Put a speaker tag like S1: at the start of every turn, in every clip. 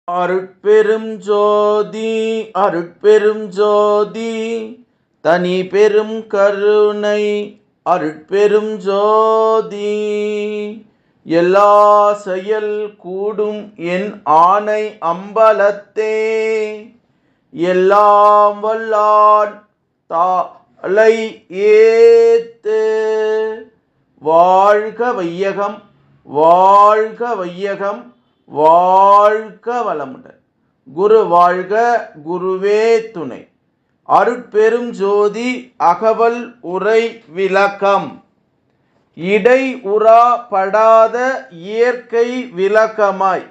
S1: அருட்பெரும் ஜோதி அருட்பெரும் ஜோதி தனி பெரும் கருணை அருட்பெரும் ஜோதி. எல்லா செயல் கூடும் என் ஆணை அம்பலத்தே, எல்லாம் வல்லான் தாளை ஏத்து. வாழ்க வையகம், வாழ்க வையகம், வாழ்க வளமுடன். குரு வாழ்க, குருவே துணை. அருட்பெரும் ஜோதி அகவல் உரை விளக்கம். இடை உறா படாத இயற்கை விளக்கமாய்,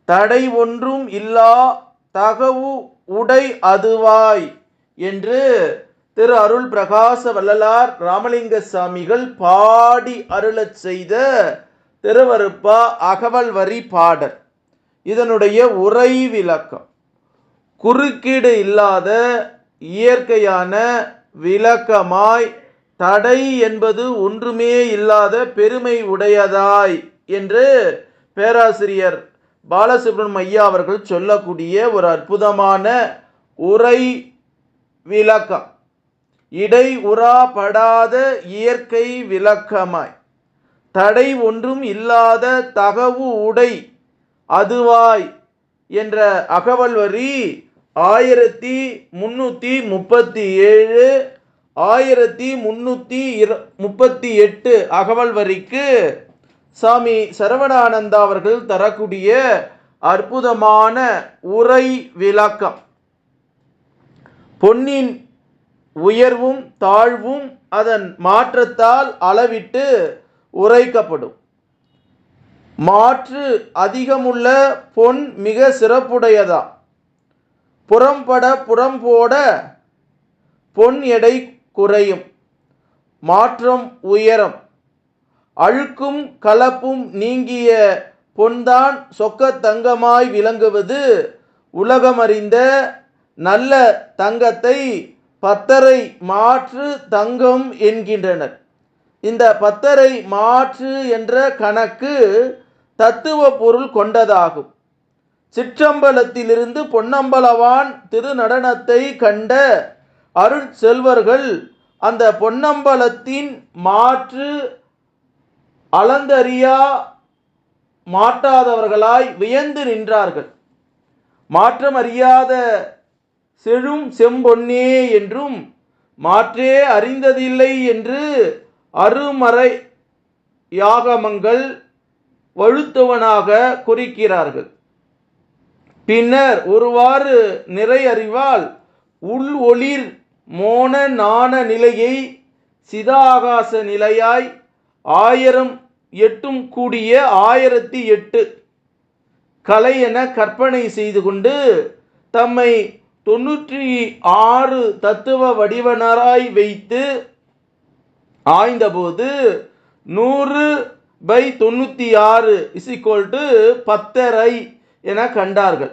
S1: தடை ஒன்றும் இல்லா தகவு உடை அதுவாய் என்று திரு அருள் பிரகாச வள்ளலார் ராமலிங்க சாமிகள் பாடி அருளச் செய்த திருவருப்பா அகவல் வரி பாடல். இதனுடைய உரை விளக்கம். குறுக்கீடு இல்லாத இயற்கையான விளக்கமாய், தடை என்பது ஒன்றுமே இல்லாத பெருமை உடையதாய் என்று பேராசிரியர் பாலசுப்ரமணியம் ஐயா அவர்கள் சொல்லக்கூடிய ஒரு அற்புதமான உரை விளக்கம். இடை உறா படாத இயற்கை விளக்கமாய், தடை ஒன்றும் இல்லாத தகவு உடை அதுவாய் என்ற அகவல் வரி 1337 1338 அகவல் வரிக்கு சாமி சரவணானந்தா அவர்கள் தரக்கூடிய அற்புதமான உரை விளக்கம். பொன்னின் உயர்வும் தாழ்வும் அதன் மாற்றத்தால் அளவிட்டு உரைக்கப்படும். மாற்று அதிகமுள்ள பொன் மிக சிறப்புடையதா. புறம்பட புறம்போட பொன் எடை குறையும். மாற்றம் உயரம். அழுக்கும் கலப்பும் நீங்கிய பொன்தான் சொக்க தங்கமாய் விளங்குவது. உலகமறிந்த நல்ல தங்கத்தை பத்தரை மாற்று தங்கம் என்கின்றனர். இந்த பத்தரை மாற்று என்ற கணக்கு தத்துவ பொருள் கொண்டதாகும். சிற்றம்பலத்திலிருந்து பொன்னம்பலவான் திருநடனத்தை கண்ட அருட்செல்வர்கள் அந்த பொன்னம்பலத்தின் மாற்று அளந்தறியா மாட்டாதவர்களாய் வியந்து நின்றார்கள். மாற்றம் அறியாத செழும் செம்பொன்னே என்றும் மாற்றே அறிந்ததில்லை என்று அருமறை யாகமங்கள் வழுத்தவனாக குறிக்கிறார்கள். பின்னர் ஒருவாறு நிறை அறிவால் உள் ஒளிர் மோன நாண நிலையை சிதாகாச நிலையாய் 1000 எட்டும் கூடிய 1008 கலை என கற்பனை செய்து கொண்டு தம்மை 96 தத்துவ வடிவனராய் வைத்து ஆய்ந்தபோது 100/96 பத்தரை என கண்டார்கள்.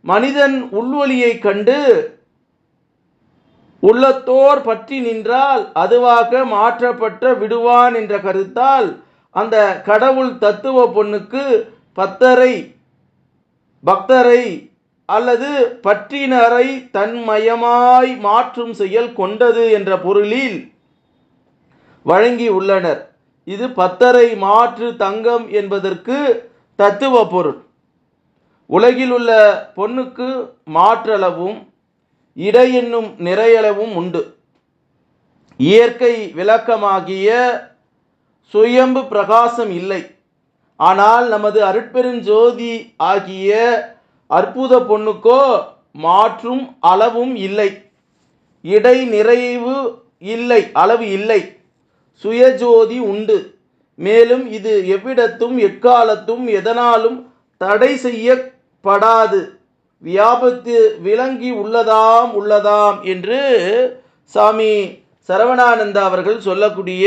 S1: மனிதன் உள்வொளியை கண்டு உள்ளத்தோர் பற்றி நின்றால் அதுவாக மாற்றப்பட்ட விடுவான் என்ற கருத்தால் அந்த கடவுள் தத்துவ பொண்ணுக்கு பத்தரை பக்தரை அல்லது பற்றினரை தன்மயமாய் மாற்றும் செயல் கொண்டது என்ற பொருளில் வழங்கி உள்ளனர். இது பத்தரை மாற்று தங்கம் என்பதற்கு தத்துவ பொருள். உலகில் உள்ள பொன்னுக்கு மாற்றளவும் இடை என்னும் நிறையளவும் உண்டு. இயற்கை விளக்கமாகிய சுயம்பு பிரகாசம் இல்லை. ஆனால் நமது அருட்பெருஞ்சோதி ஆகிய அற்புத பொன்னுக்கோ மாற்றும் அளவும் இல்லை, இடை நிறைவு இல்லை, அளவு இல்லை. சுயஜோதி உண்டு. மேலும் இது எவ்விடத்தும் எக்காலத்தும் எதனாலும் தடை செய்யப்படாது, வியாபத்து விளங்கி உள்ளதாம் என்று சாமி சரவணானந்தா அவர்கள் சொல்லக்கூடிய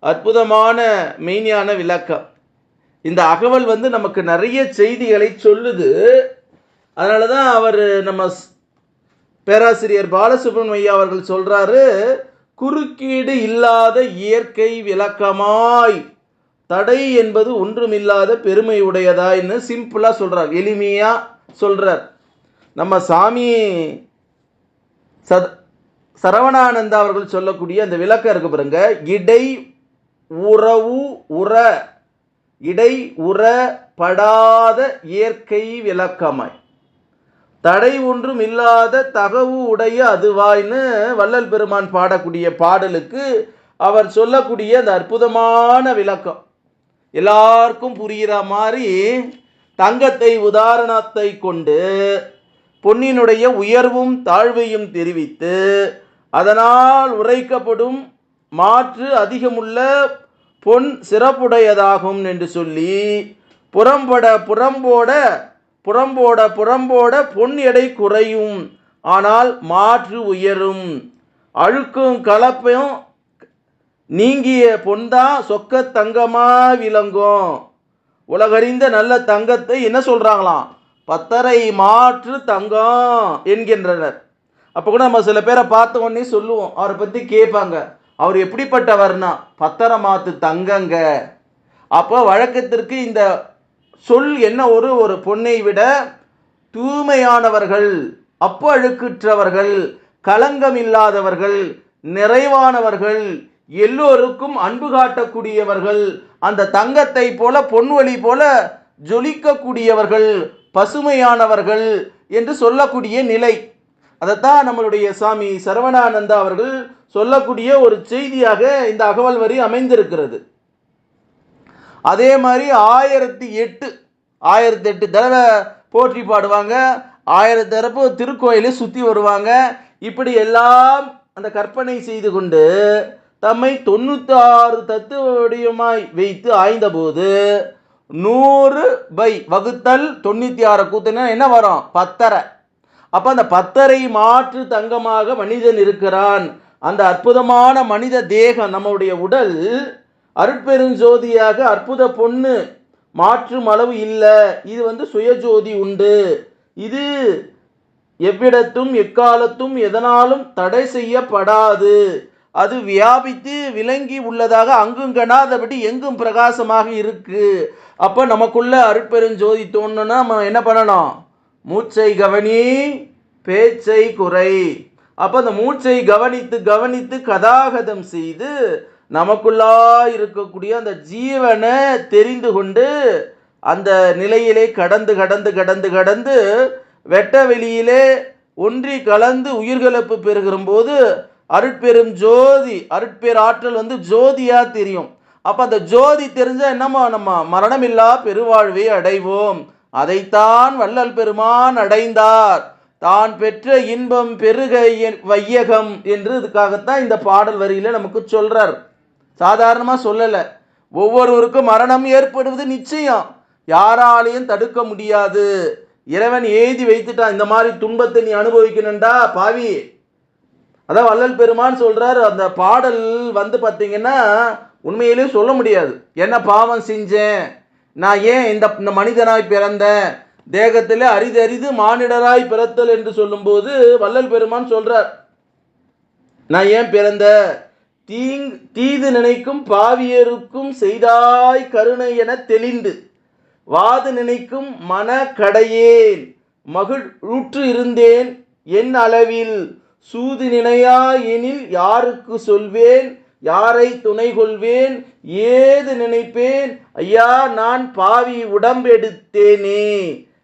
S1: அற்புதமான மெய்ஞான விளக்கம். இந்த அகவல் நமக்கு நிறைய செய்திகளை சொல்லுது. அதனால தான் அவர் நம்ம பேராசிரியர் பாலசுப்ரமணியம் ஐயா அவர்கள் சொல்றாரு, குறுக்கீடு இல்லாத இயற்கை விளக்கமாய், தடை என்பது ஒன்றுமில்லாத பெருமை உடையதான்னு சிம்பிளாக சொல்கிறார், எளிமையாக சொல்கிறார். நம்ம சாமி சரவணானந்தா அவர்கள் சொல்லக்கூடிய அந்த விளக்கம் இருக்கு பாருங்க. இடை உறவு உற இடை உறப்படாத இயற்கை விளக்கமாய் தடை ஒன்றும் இல்லாத தகவு உடைய அதுவாய்னு வள்ளல் பெருமான் பாடக்கூடிய பாடலுக்கு அவர் சொல்லக்கூடிய அந்த அற்புதமான விளக்கம் எல்லாருக்கும் புரிகிற மாதிரி தங்கத்தை உதாரணத்தை கொண்டு பொன்னினுடைய உயர்வும் தாழ்வையும் தெரிவித்து அதனால் உரைக்கப்படும் மாற்று அதிகமுள்ள பொன் சிறப்புடையதாகும் என்று சொல்லி புறம்போட பொன் எடை குறையும், ஆனால் மாற்று உயரும். அழுக்கும் கலப்பையும் நீங்கிய பொன்தான் சொக்க தங்கமா விளங்கும். உலகறிந்த நல்ல தங்கத்தை என்ன சொல்றாங்களாம்? பத்தரை மாற்று தங்கம் என்கின்றனர். அப்போ கூட நம்ம சில பேரை பார்த்த உடனே சொல்லுவோம், அவரை பற்றி கேட்பாங்க, அவர் எப்படிப்பட்டவர்னா பத்தரை மாற்று தங்கங்க. அப்போ வழக்கத்திற்கு இந்த சொல் என்ன, ஒரு பொன்னை விட தூய்மையானவர்கள், அப்போ அழுக்குற்றவர்கள், களங்கம் இல்லாதவர்கள், நிறைவானவர்கள், எல்லோருக்கும் அன்பு காட்டக்கூடியவர்கள், அந்த தங்கத்தை போல பொன்வழி போல ஜொலிக்கக்கூடியவர்கள், பசுமையானவர்கள் என்று சொல்லக்கூடிய நிலை. அதைத்தான் நம்மளுடைய சாமி சரவணானந்தா அவர்கள் சொல்லக்கூடிய ஒரு செய்தியாக இந்த அகவல் வரி அமைந்திருக்கிறது. அதே மாதிரி 1008 தடவை போற்றி பாடுவாங்க, 1000 தடவை திருக்கோயிலை சுற்றி வருவாங்க. இப்படி எல்லாம் அந்த கற்பனை செய்து கொண்டு தம்மை 96 தத்துவ வடிவமாய் வைத்து ஆய்ந்த போது 100 வகுத்தல் 96 கூத்தினா என்ன வரும்? 10. அப்போ அந்த 10 மாற்று தங்கமாக மனிதன் இருக்கிறான். அந்த அற்புதமான மனித தேகம், நம்முடைய உடல் அருட்பெருஞ்சோதியாக அற்புத பொண்ணு, மாற்றும் அளவு இல்லை. இது சுயஜோதி உண்டு. இது எவ்விடத்தும் எக்காலத்தும் எதனாலும் தடை செய்யப்படாது. அது வியாபித்து விளங்கி உள்ளதாக அங்கும் கணாதபடி எங்கும் பிரகாசமாக இருக்கு. அப்போ நமக்குள்ள அருட்பெருஞ்சோதி தோணுன்னா நம்ம என்ன பண்ணணும்? மூச்சை கவனி, பேச்சை குறை. அப்போ அந்த மூச்சை கவனித்து கவனித்து கதாகதம் செய்து நமக்குள்ளா இருக்கக்கூடிய அந்த ஜீவனை தெரிந்து கொண்டு அந்த நிலையிலே கடந்து கடந்து கடந்து கடந்து வெட்ட வெளியிலே ஒன்றி கலந்து உயிர்கலப்பு பெறுகிற போது அருட்பெரும் ஜோதி, அருட்பேர் ஆற்றல் ஜோதியா தெரியும். அப்போ அந்த ஜோதி தெரிஞ்சா என்னமோ நம்ம மரணமில்லா பெருவாழ்வை அடைவோம். அதைத்தான் வள்ளல் பெருமான் அடைந்தார். தான் பெற்ற இன்பம் பெருக வையகம் என்று இதுக்காகத்தான் இந்த பாடல் வரியில நமக்கு சொல்றார். சாதாரணமா சொல்லல. ஒவ்வொருவருக்கும் மரணம் ஏற்படுவது நிச்சயம், யாராலையும் தடுக்க முடியாது. இறைவன் எழுதி வைத்துட்டான், இந்த மாதிரி துன்பத்தை நீ அனுபவிக்கணும்டா பாவி. அதான் வள்ளல் பெருமான் சொல்றார். அந்த பாடல் பார்த்தீங்கன்னா உண்மையிலே சொல்ல முடியாது. என்ன பாவம் செஞ்சேன், நான் ஏன் இந்த மனிதனாய் பிறந்தேன், தேகத்திலே அரிது மானிடராய் பிறத்தல் என்று சொல்லும்போது வள்ளல் பெருமான் சொல்றார், நான் ஏன் பிறந்த, தீது நினைக்கும் பாவியருக்கும் செய்தாய் கருணை என தெளிந்து வாது நினைக்கும் மன கடையேன் மகிழ்வுற்று இருந்தேன் என் அளவில் சூது நினையா எனில் யாருக்கு சொல்வேன், யாரை துணை கொள்வேன், ஏது நினைப்பேன், ஐயா நான் பாவி உடம்பெடுத்தேனே,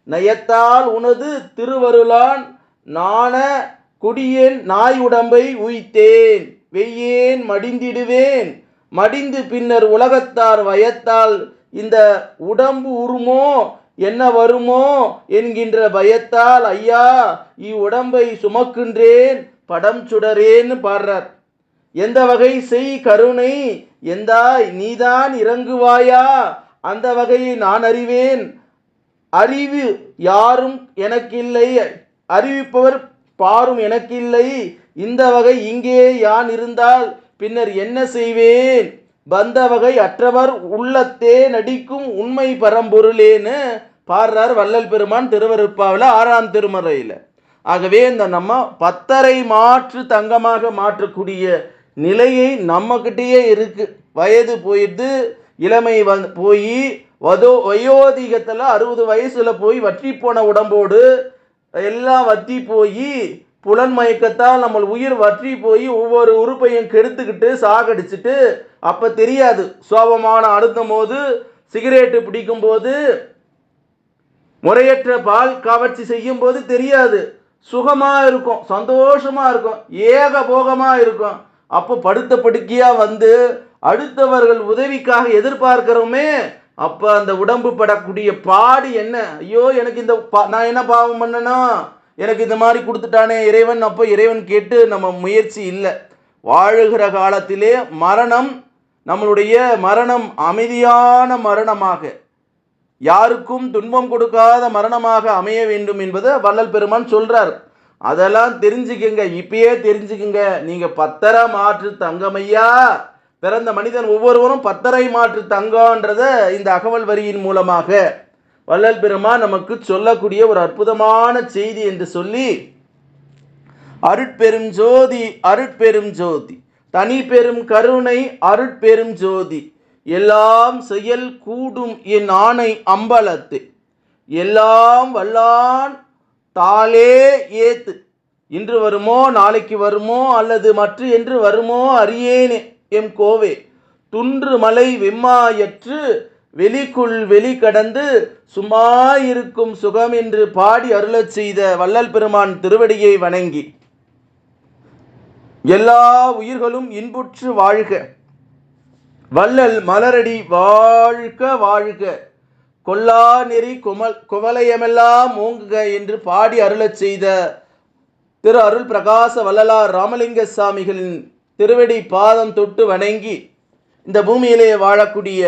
S1: நயத்தால் உனது திருவருளான் நாண கொடியேன் நாய் உடம்பை உய்த்தேன், வெய்யேன் மடிந்திடுவேன், மடிந்து பின்னர் உலகத்தார் வயத்தால் இந்த உடம்பு உருமோ என்ன வருமோ என்கின்ற பயத்தால் ஐயா இவ்வுடம்பை சுமக்கின்றேன் படம் சுடரேன்னு பாடுறார். எந்த வகை செய் கருணை எந்தாய் நீதான் இறங்குவாயா, அந்த வகையை நான் அறிவேன், அறிவு யாரும் எனக்கில்லை, அறிவிப்பவர் பாரும் எனக்கில்லை, இந்த வகை இங்கே யான் இருந்தால் பின்னர் என்ன செய்வேன், வந்த வகை அற்றவர் உள்ளத்தே நடிக்கும் உண்மை பரம்பொருளேன்னு பாடுறார் வள்ளல் பெருமான் திருவருட்பாவில் 6ஆம் திருமறையில். ஆகவே இந்த நம்ம 10 மாற்று தங்கமாக மாற்றக்கூடிய நிலையை நம்மக்கிட்டேயே இருக்கு. வயது போயிடுது, இளமை போய் வயோதிகத்தில் 60 வயசுல போய் வற்றி போன உடம்போடு எல்லாம் வற்றி போய் புலன் மயக்கத்தால் நம்ம உயிர் வற்றி போய் ஒவ்வொரு உறுப்பையும் கெடுத்துக்கிட்டு சாகடிச்சுட்டு அப்ப தெரியாது. சோபமான அழுத்தும் போது, சிகரெட்டு பிடிக்கும் போது, முறையற்ற பால் கவர்ச்சி செய்யும் போது தெரியாது. சுகமா இருக்கும், சந்தோஷமா இருக்கும், ஏகபோகமா இருக்கும். அப்போ படுத்த படுக்கையா வந்து அடுத்தவர்கள் உதவிக்காக எதிர்பார்க்கிறோமே, அப்ப அந்த உடம்பு படக்கூடிய பாடு என்ன? ஐயோ எனக்கு இந்த நான் என்ன பாவம் பண்ணணும், எனக்கு இந்த மாதிரி கொடுத்துட்டானே இறைவன். அப்போ இறைவன் கேட்டு நம்ம முயற்சி இல்லை. வாழுகிற காலத்திலே மரணம், நம்மளுடைய மரணம் அமைதியான மரணமாக, யாருக்கும் துன்பம் கொடுக்காத மரணமாக அமைய வேண்டும் என்பதை வள்ளல் பெருமான் சொல்றார். அதெல்லாம் தெரிஞ்சுக்குங்க, இப்பயே தெரிஞ்சுக்குங்க. நீங்க 10 மாற்று தங்கமையா, பிறந்த மனிதன் ஒவ்வொருவரும் 10 மாற்று தங்கன்றத இந்த அகவல் வரியின் மூலமாக வள்ளல் பெருமான் நமக்கு சொல்லக்கூடிய ஒரு அற்புதமான செய்தி என்று சொல்லி, அருட்பெரும் ஜோதி அருட்பெரும் ஜோதி தனி பெரும் கருணை அருட்பெரும் ஜோதி எல்லாம் செயல் கூடும் என் ஆணை அம்பலத்து எல்லாம் வல்லான் தாளே ஏத்து. இன்று வருமோ நாளைக்கு வருமோ அல்லது மற்ற என்று வருமோ அறியேனே எம் கோவே, துன்று மலை வெம்மாயற்று வெளிக்குள் வெளி கடந்து சும்மா இருக்கும் சுகம் என்று பாடி அருளச் செய்த வள்ளல் பெருமான் திருவடியை வணங்கி எல்லா உயிர்களும் இன்புற்று வாழ்க, வள்ளல் மலரடி வாழ்க வாழ்க, கொல்லா நெறி குவலயமெல்லாம் ஓங்குக என்று பாடி அருளச் செய்த திரு அருள் பிரகாச வள்ளலார் ராமலிங்க சாமிகளின் திருவடி பாதம் தொட்டு வணங்கி, இந்த பூமியிலே வாழக்கூடிய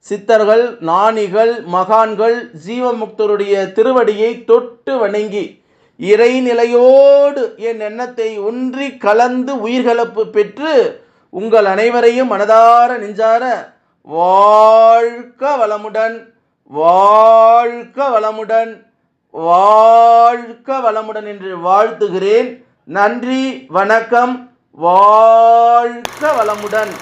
S1: சித்தர்கள், ஞானிகள், மகான்கள், ஜீவமுக்தருடைய திருவடியை தொட்டு வணங்கி, இறைநிலையோடு என் எண்ணத்தை ஒன்றி கலந்து உயிர்கலப்பு பெற்று உங்கள் அனைவரையும் மனதார நெஞ்சார வாழ்க வளமுடன், வாழ்க வளமுடன், வாழ்க வளமுடன் என்று வாழ்த்துகிறேன். நன்றி, வணக்கம். வாழ்க வளமுடன்.